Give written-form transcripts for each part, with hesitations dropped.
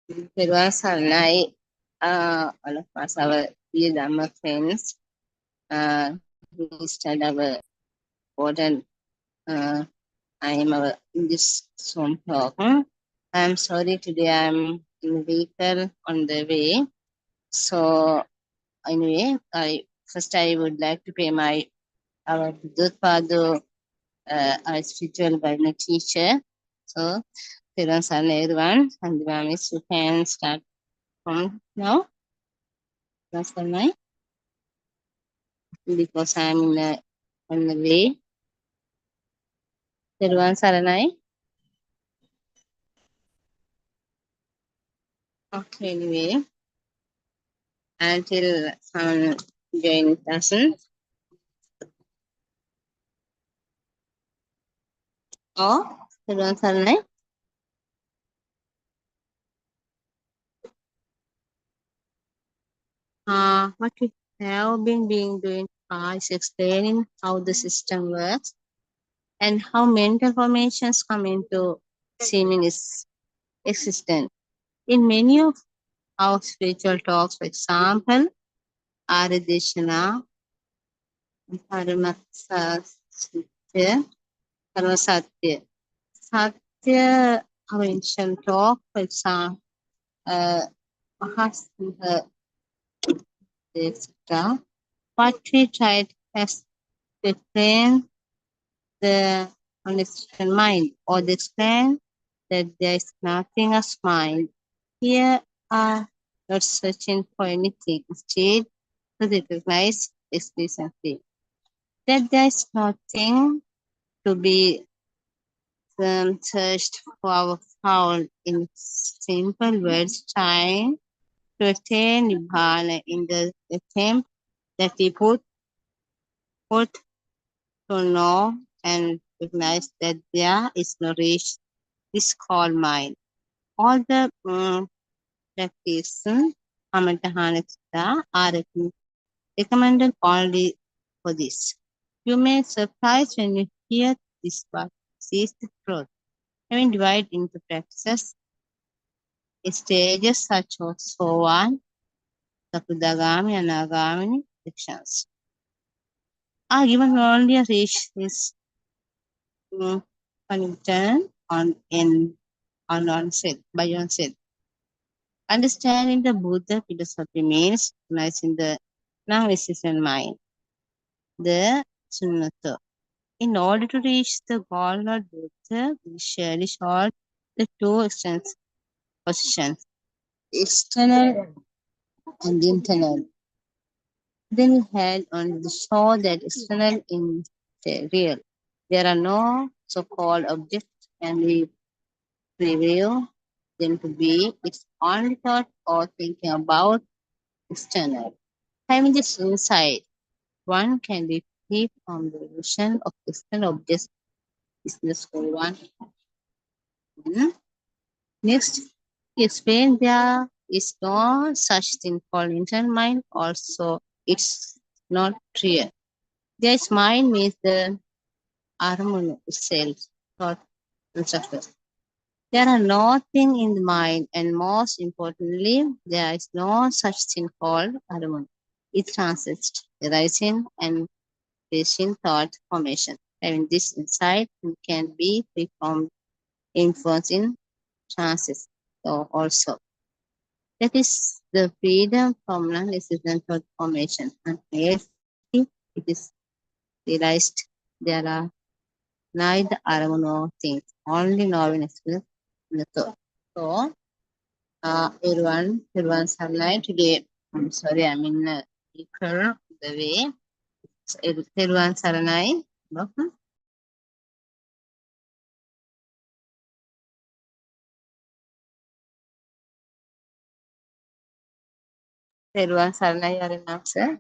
Peruan Saranai, all of us, our dear Dhamma friends, we start our important time our in this Zoom talk. I'm sorry today I'm in vehicle on the way. So anyway, I would like to pay my our Father, our spiritual guidance teacher. So Peruan Saranai everyone, and the ma'am is you can start from now. Peruan Saranai. Because I'm in on the way. Teruvan Saranai. Okay, anyway, until someone join lesson. Oh, Teruvan Saranai. What we have been doing is explaining how the system works and how mental formations come into seeming is existent. In many of our spiritual talks, for example, Aradeshana, Paramatsa, Sarvasatya. Satya, our ancient talk, for example, Mahasindha, etc. What we tried has to explain the understand mind or to explain that there is nothing as mind. Here are not searching for anything. Instead, to recognize explicitly that there is nothing to be searched for found in simple words trying to attain Nibbana in the attempt that we put to know and recognize that there is no reach is called mind. All the practice Amatahana are recommended only for this. You may surprise when you hear this, but this is the truth. Having divided into practices, stages such as Sovan, Sakudagami, and Agami sections are given only a reach is content on oneself by oneself. Understanding the Buddha philosophy means recognizing the non-existent mind, the Sunnata. In order to reach the goal of Buddha, we cherish all the two extents positions, external and internal. Then we had on the show that external is real. There are no so-called objects and we reveal them to be its only thought or thinking about external. Having this insight, one can be free from the illusion of external objects. Is the score one. Next, he explained there is no such thing called internal mind, also it's not real. There is mind means the Arana itself, thought constructor. There are nothing in the mind, and most importantly, there is no such thing called Arana. It transits, arising and placing thought formation. Having this insight, we can be free from influence in transit. So also, that is the freedom from non-existent thought formation. And reality, it is realized there are neither are no things, only knowing experience in the thought. So, everyone, sunlight today. I'm sorry, I'm in the way. So, everyone, Saranai. Everyone, Saranai, are enough, sir.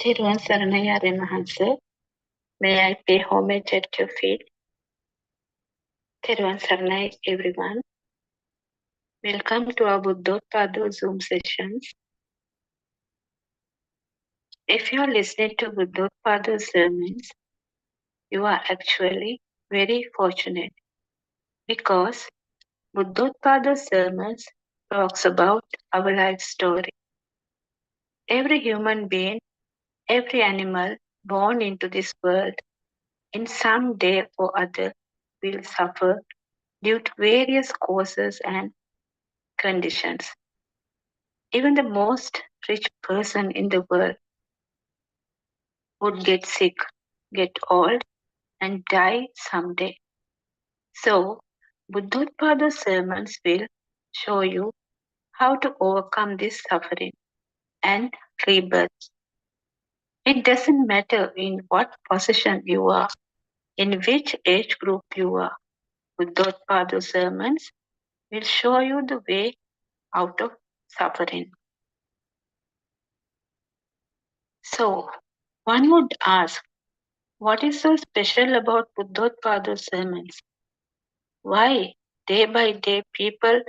Thiruvan Saranayare Mahansa, may I pay homage at your feet? Thiruvan Saranay, everyone. Welcome to our Buddhotpada Zoom sessions. If you're listening to Buddhotpada sermons, you are actually very fortunate because Buddhotpada sermons talks about our life story. Every human being, every animal born into this world in some day or other will suffer due to various causes and conditions. Even the most rich person in the world would get sick, get old, and die someday. So, Buddhotpada sermons will show you how to overcome this suffering and rebirth. It doesn't matter in what position you are, in which age group you are. Buddhotpada sermons will show you the way out of suffering. So, one would ask, what is so special about Buddhotpada sermons? Why, day by day, people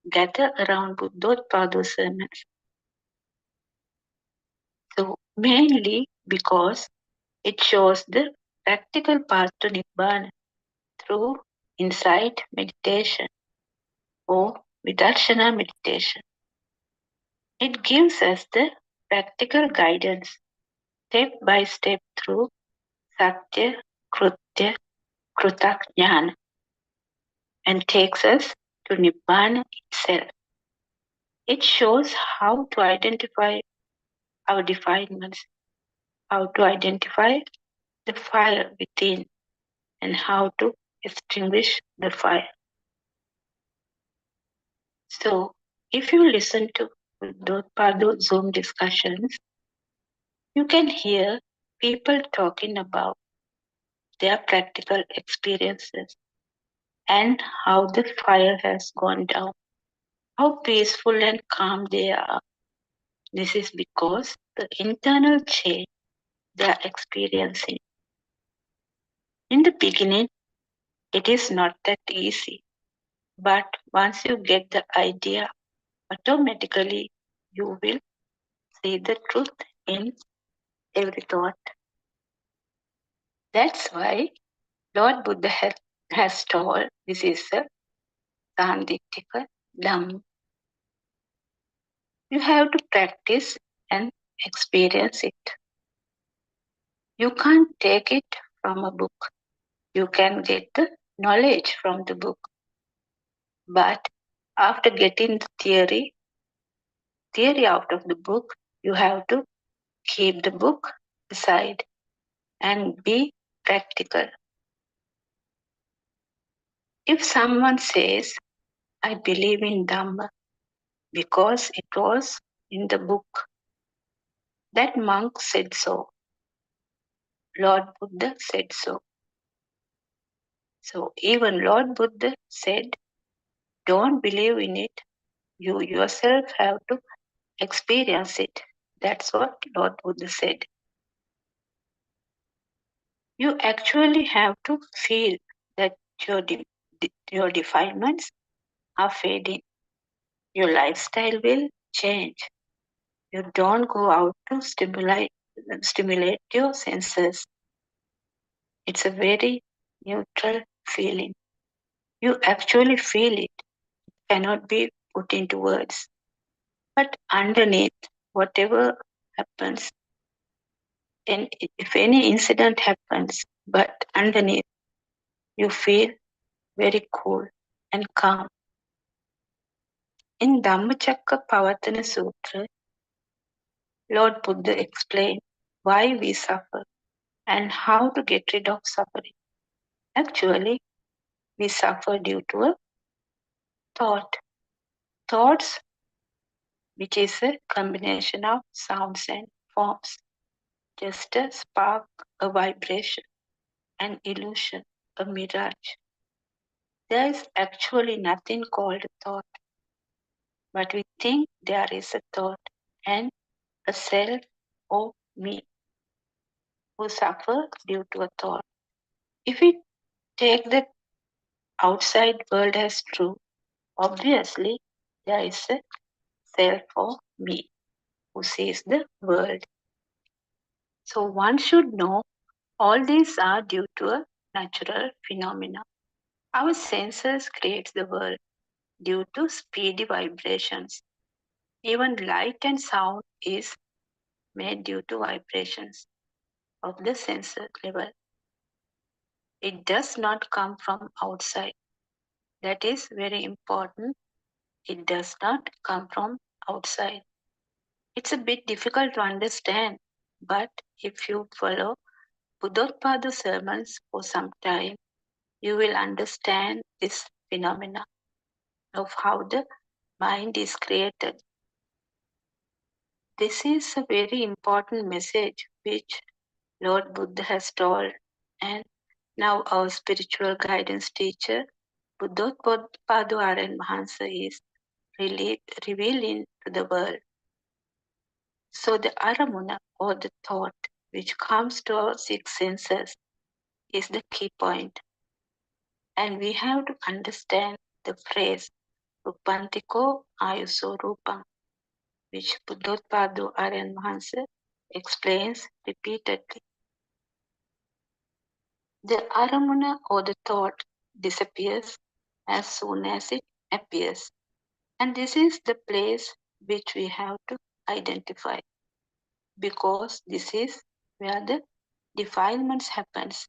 gather around Buddhotpada sermons? So, mainly because it shows the practical path to Nibbana through insight meditation or Vidarshana meditation. It gives us the practical guidance step by step through Satya, Krutya, Krutakjnana and takes us to Nibbana itself. It shows how to identify our defilements, how to identify the fire within, and how to extinguish the fire. So, if you listen to Dodpado Zoom discussions, you can hear people talking about their practical experiences and how the fire has gone down, how peaceful and calm they are. This is because the internal change they are experiencing. In the beginning, it is not that easy, but once you get the idea, automatically you will see the truth in every thought. That's why Lord Buddha has told this is a Sandittika Dhamm. You have to practice and experience it. You can't take it from a book. You can get the knowledge from the book. But after getting the theory out of the book, you have to keep the book aside and be practical. If someone says, I believe in Dhamma because it was in the book, that monk said so, Lord Buddha said so. So even Lord Buddha said, don't believe in it. You yourself have to experience it. That's what Lord Buddha said. You actually have to feel that your defilements are fading. Your lifestyle will change. You don't go out to stimulate your senses. It's a very neutral feeling. You actually feel it, cannot be put into words. But underneath, whatever happens, and if any incident happens, but underneath, you feel very cool and calm. In Dhammacakkappavattana Sutra, Lord Buddha explained why we suffer and how to get rid of suffering. Actually, we suffer due to a thought. Thoughts, which is a combination of sounds and forms, just a spark, a vibration, an illusion, a mirage. There is actually nothing called a thought, but we think there is a thought and a self or me who suffer due to a thought. If we take the outside world as true, obviously There is a self or me who sees the world. So one should know all these are due to a natural phenomena. Our senses create the world due to speedy vibrations. Even light and sound is made due to vibrations of the sensor level. It does not come from outside. That is very important. It does not come from outside. It's a bit difficult to understand, but if you follow Buddhopada sermons for some time, you will understand this phenomena of how the mind is created. This is a very important message which Lord Buddha has told, and now our spiritual guidance teacher, Buddhopada Arana Mahansa, is revealing to the world. So the aramuna or the thought which comes to our six senses is the key point. And we have to understand the phrase Rupantiko Ayuso Rupam, which Buddhopada Aryan Mahansa explains repeatedly. The aramuna or the thought disappears as soon as it appears. And this is the place which we have to identify, because this is where the defilements happens.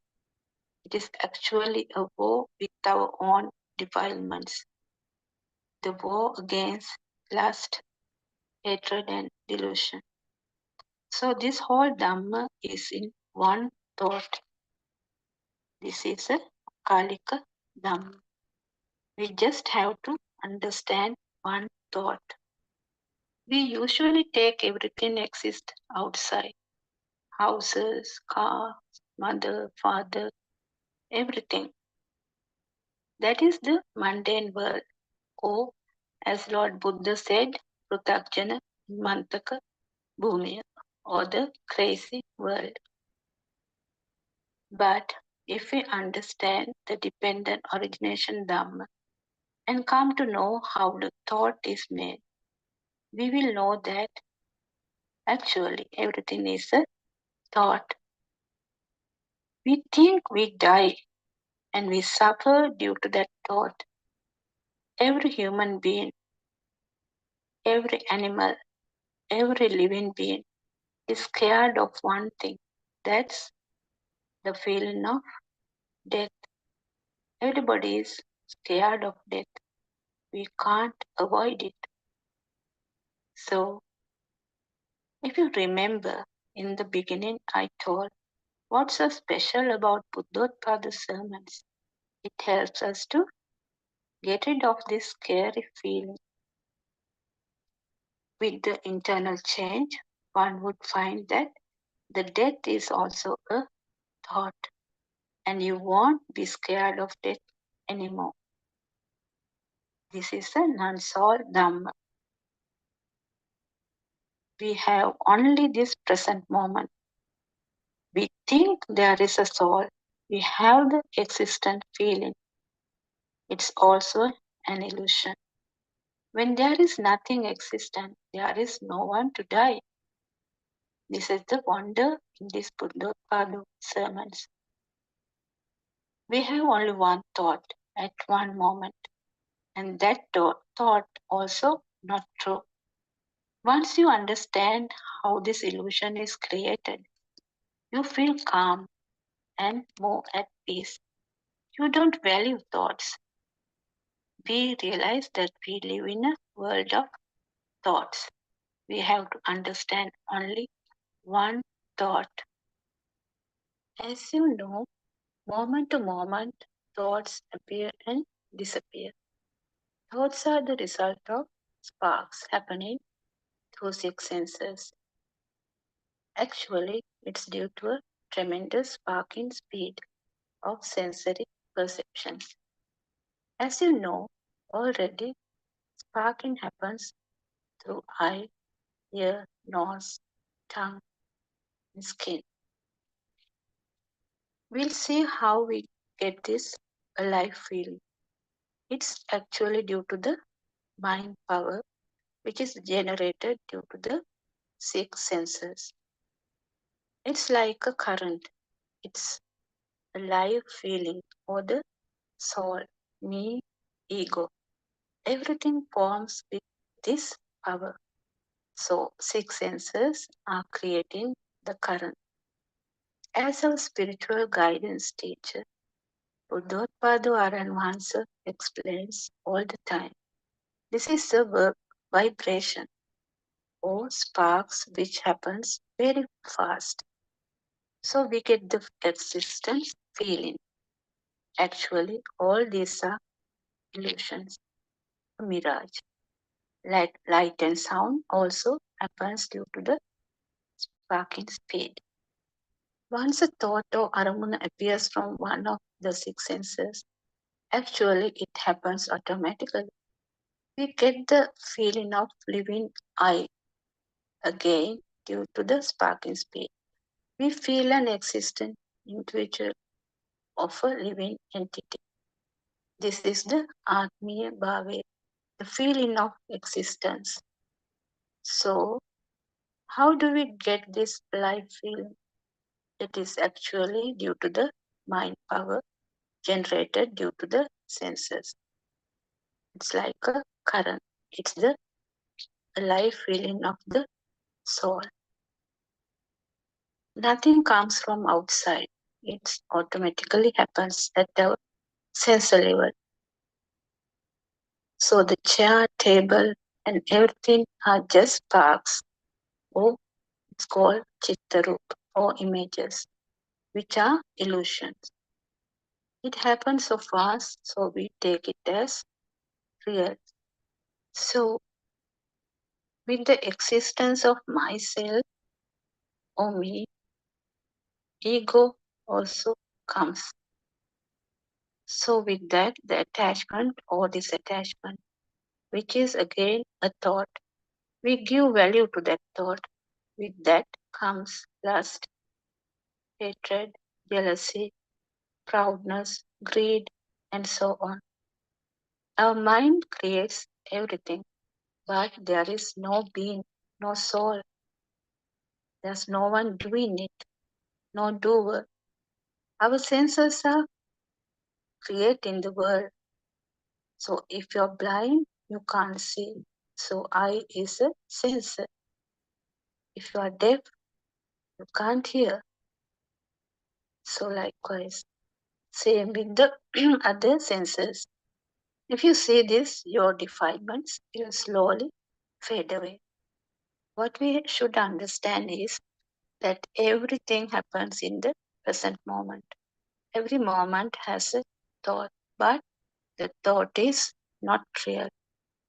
It is actually a war with our own defilements, the war against lust, hatred, and delusion. So this whole Dhamma is in one thought. This is a Kalika Dhamma. We just have to understand one thought. We usually take everything exists outside. Houses, cars, mother, father, everything. That is the mundane world. Or, as Lord Buddha said, Prutakjana Mantaka Bhumi, or the crazy world. But if we understand the dependent origination Dhamma and come to know how the thought is made, we will know that actually everything is a thought. We think we die and we suffer due to that thought. Every human being, every animal, every living being is scared of one thing. That's the feeling of death. Everybody is scared of death. We can't avoid it. So, if you remember, in the beginning I told what's so special about Buddhotpada's sermons. It helps us to get rid of this scary feeling. With the internal change, one would find that the death is also a thought, and you won't be scared of death anymore. This is a non-solved Dhamma. We have only this present moment. We think there is a soul. We have the existent feeling. It's also an illusion. When there is nothing existent, there is no one to die. This is the wonder in these Buddhopada sermons. We have only one thought at one moment, and that thought also not true. Once you understand how this illusion is created, you feel calm and more at peace. You don't value thoughts. We realize that we live in a world of thoughts. We have to understand only one thought. As you know, moment to moment, thoughts appear and disappear. Thoughts are the result of sparks happening through six senses. Actually, it's due to a tremendous sparking speed of sensory perceptions. As you know already, sparking happens through eye, ear, nose, tongue, and skin. We'll see how we get this alive feeling. It's actually due to the mind power which is generated due to the six senses. It's like a current, it's a live feeling or the soul, me, ego. Everything forms with this power. So, six senses are creating the current. As our spiritual guidance teacher, Buddhotpadu Aranwansa explains all the time. This is the vibration or sparks which happens very fast. So we get the existence feeling. Actually, all these are illusions, a mirage. Light and sound also happens due to the sparking speed. Once a thought or aramuna appears from one of the six senses, actually it happens automatically. We get the feeling of living I again due to the sparking speed. We feel an existent individual of a living entity. This is the Atmiya Bhave, the feeling of existence. So, how do we get this life feeling? It is actually due to the mind power generated due to the senses. It's like a current. It's the life feeling of the soul. Nothing comes from outside. It automatically happens at our sensor level. So the chair, table, and everything are just sparks, or it's called chittarup, or images, which are illusions. It happens so fast, so we take it as real. So, with the existence of myself or me, ego also comes. So, with that, the attachment or disattachment, which is again a thought, we give value to that thought. With that comes lust, hatred, jealousy, proudness, greed, and so on. Our mind creates everything, but there is no being, no soul. There's no one doing it, no doer. Our senses are creating the world. So if you're blind, you can't see. So eye is a sensor. If you are deaf, you can't hear. So likewise, same with the other senses. If you see this, your defilements will slowly fade away. What we should understand is that everything happens in the present moment. Every moment has a thought, but the thought is not real.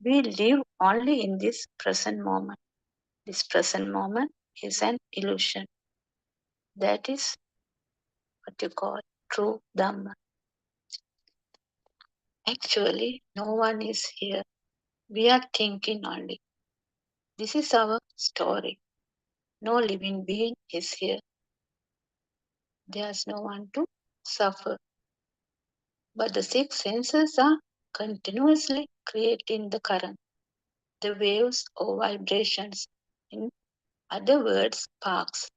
We live only in this present moment. This present moment is an illusion. That is what you call true Dhamma. Actually, no one is here. We are thinking only. This is our story. No living being is here. There's no one to suffer. But the six senses are continuously creating the current, the waves or vibrations. In other words, sparks.